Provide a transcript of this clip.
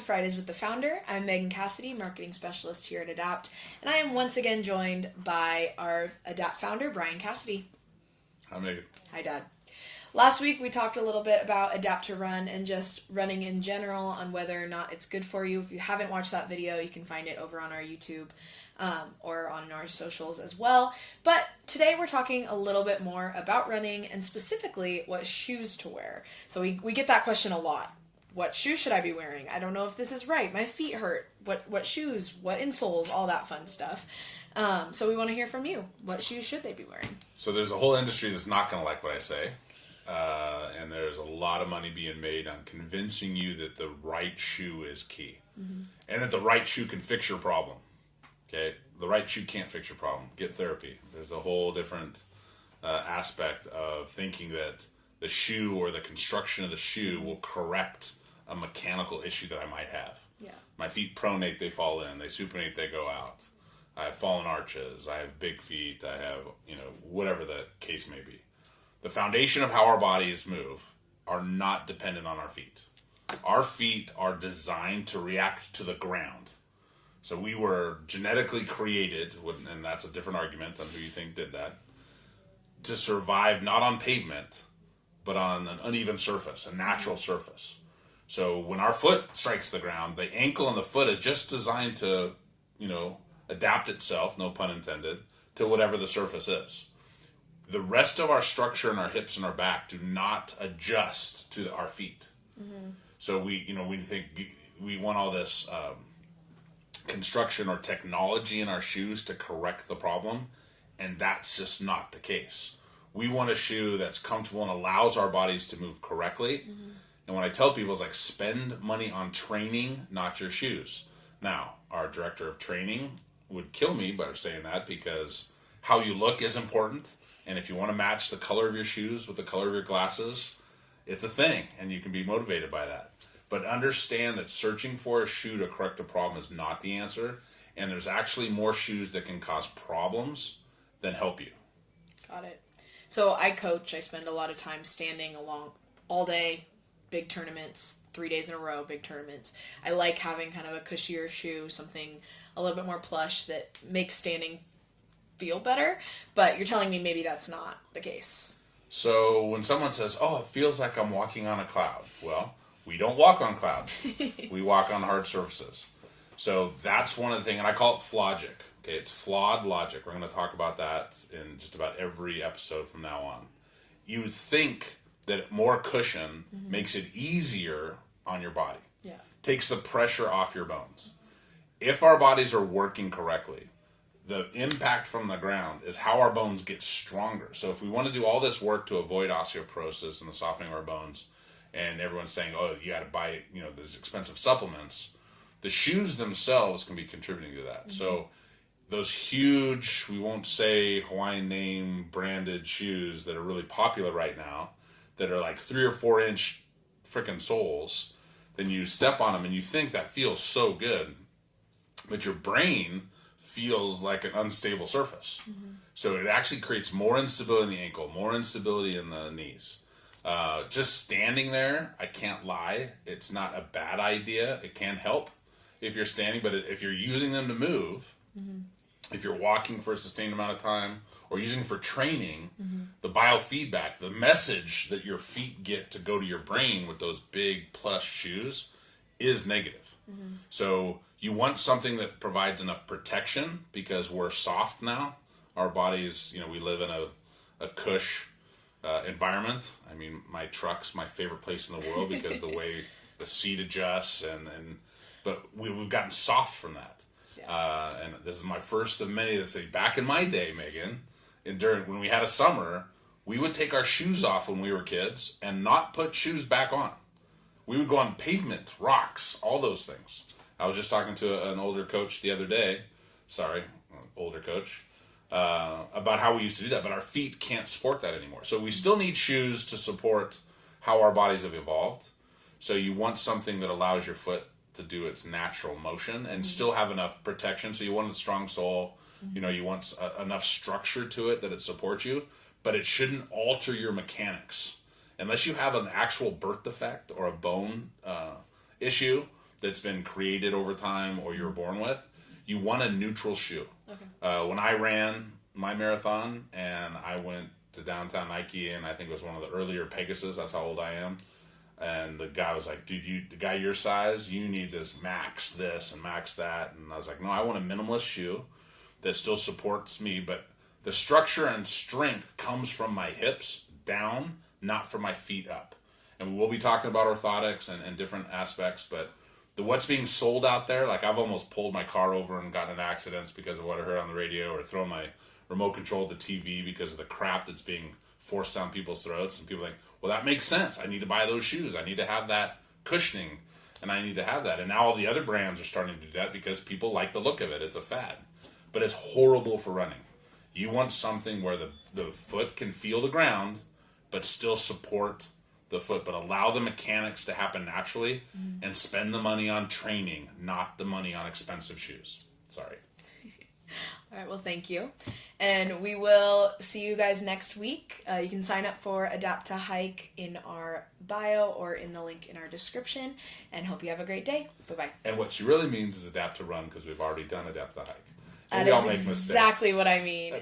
Fridays with the Founder. I'm Brian Cassidy, Marketing Specialist here at Adapt, and I am once again joined by our Adapt founder, Brian Cassidy. Hi, Megan. Hi, Dad. Last week we talked a little bit about Adapt to Run and just running in general on whether or not it's good for you. If you haven't watched that video, you can find it over on our YouTube or on our socials as well. But today we're talking a little bit more about running and specifically what shoes to wear. So we get that question a lot. What shoes should I be wearing? I don't know if this is right. My feet hurt. What shoes? What insoles? All that fun stuff. So we want to hear from you. What shoes should they be wearing? So there's a whole industry that's not going to like what I say. And there's a lot of money being made on convincing you that the right shoe is key. Mm-hmm. And that the right shoe can fix your problem. Okay? The right shoe can't fix your problem. Get therapy. There's a whole different aspect of thinking that the shoe or the construction of the shoe will correct a mechanical issue that I might have. Yeah. My feet pronate, they fall in. They supinate, they go out. I have fallen arches. I have big feet. I have, whatever the case may be. The foundation of how our bodies move are not dependent on our feet. Our feet are designed to react to the ground. So we were genetically created, and that's a different argument on who you think did that, to survive not on pavement, but on an uneven surface, a natural surface. So when our foot strikes the ground, the ankle and the foot is just designed to, adapt itself, no pun intended, to whatever the surface is. The rest of our structure in our hips and our back do not adjust to our feet. Mm-hmm. So we think we want all this construction or technology in our shoes to correct the problem, and that's just not the case. We want a shoe that's comfortable and allows our bodies to move correctly. Mm-hmm. And when I tell people, it's like, spend money on training, not your shoes. Now, our director of training would kill me by saying that, because how you look is important. And if you want to match the color of your shoes with the color of your glasses, it's a thing, and you can be motivated by that. But understand that searching for a shoe to correct a problem is not the answer. And there's actually more shoes that can cause problems than help you. Got it. So I coach. I spend a lot of time standing along all day, big tournaments, 3 days in a row, big tournaments. I like having kind of a cushier shoe, something a little bit more plush that makes standing feel better. But you're telling me maybe that's not the case. So when someone says, oh, it feels like I'm walking on a cloud. Well, we don't walk on clouds. We walk on hard surfaces. So that's one of the things, and I call it flogic. Okay, it's flawed logic. We're going to talk about that in just about every episode from now on. You would think that more cushion mm-hmm. makes it easier on your body. Yeah. Takes the pressure off your bones. If our bodies are working correctly, the impact from the ground is how our bones get stronger. So if we want to do all this work to avoid osteoporosis and the softening of our bones, and everyone's saying, oh, you got to buy, these expensive supplements, the shoes themselves can be contributing to that. Mm-hmm. So those huge, we won't say Hawaiian name branded shoes that are really popular right now, that are like 3 or 4 inch freaking soles, then you step on them and you think that feels so good, but your brain feels like an unstable surface. Mm-hmm. So it actually creates more instability in the ankle, more instability in the knees. Just standing there, I can't lie, it's not a bad idea. It can help if you're standing, but if you're using them to move, mm-hmm. if you're walking for a sustained amount of time or using for training, mm-hmm. the biofeedback, the message that your feet get to go to your brain with those big plush shoes is negative. Mm-hmm. So you want something that provides enough protection, because we're soft now. Our bodies, we live in a cush environment. I mean, my truck's my favorite place in the world because the way the seat adjusts but we've gotten soft from that. Yeah. And this is my first of many that say, back in my day, Megan, when we had a summer, we would take our shoes off when we were kids and not put shoes back on. We would go on pavement, rocks, all those things. I was just talking to an older coach the other day, about how we used to do that, but our feet can't support that anymore. So we still need shoes to support how our bodies have evolved. So you want something that allows your foot to do its natural motion and mm-hmm. still have enough protection. So you want a strong sole, mm-hmm. You want enough structure to it that it supports you, but it shouldn't alter your mechanics. Unless you have an actual birth defect or a bone issue, that's been created over time or you're born with. You want a neutral shoe. Okay. When I ran my marathon and I went to downtown Nike, and I think it was one of the earlier Pegasus, that's how old I am. And the guy was like, dude, the guy your size, you need this and max that. And I was like, no, I want a minimalist shoe that still supports me, but the structure and strength comes from my hips down, not from my feet up. And we'll be talking about orthotics and different aspects, but what's being sold out there, like I've almost pulled my car over and gotten in accidents because of what I heard on the radio, or thrown my remote control to the TV because of the crap that's being forced down people's throats. And people think, well, that makes sense. I need to buy those shoes. I need to have that cushioning, and I need to have that. And now all the other brands are starting to do that because people like the look of it. It's a fad. But it's horrible for running. You want something where the foot can feel the ground, but still support the foot, but allow the mechanics to happen naturally, and spend the money on training, not the money on expensive shoes. Sorry. All right, well, thank you. And we will see you guys next week. You can sign up for Adapt to Hike in our bio or in the link in our description. And hope you have a great day. Bye-bye. And what she really means is adapt to run, because we've already done Adapt to Hike. So that is exactly what I mean.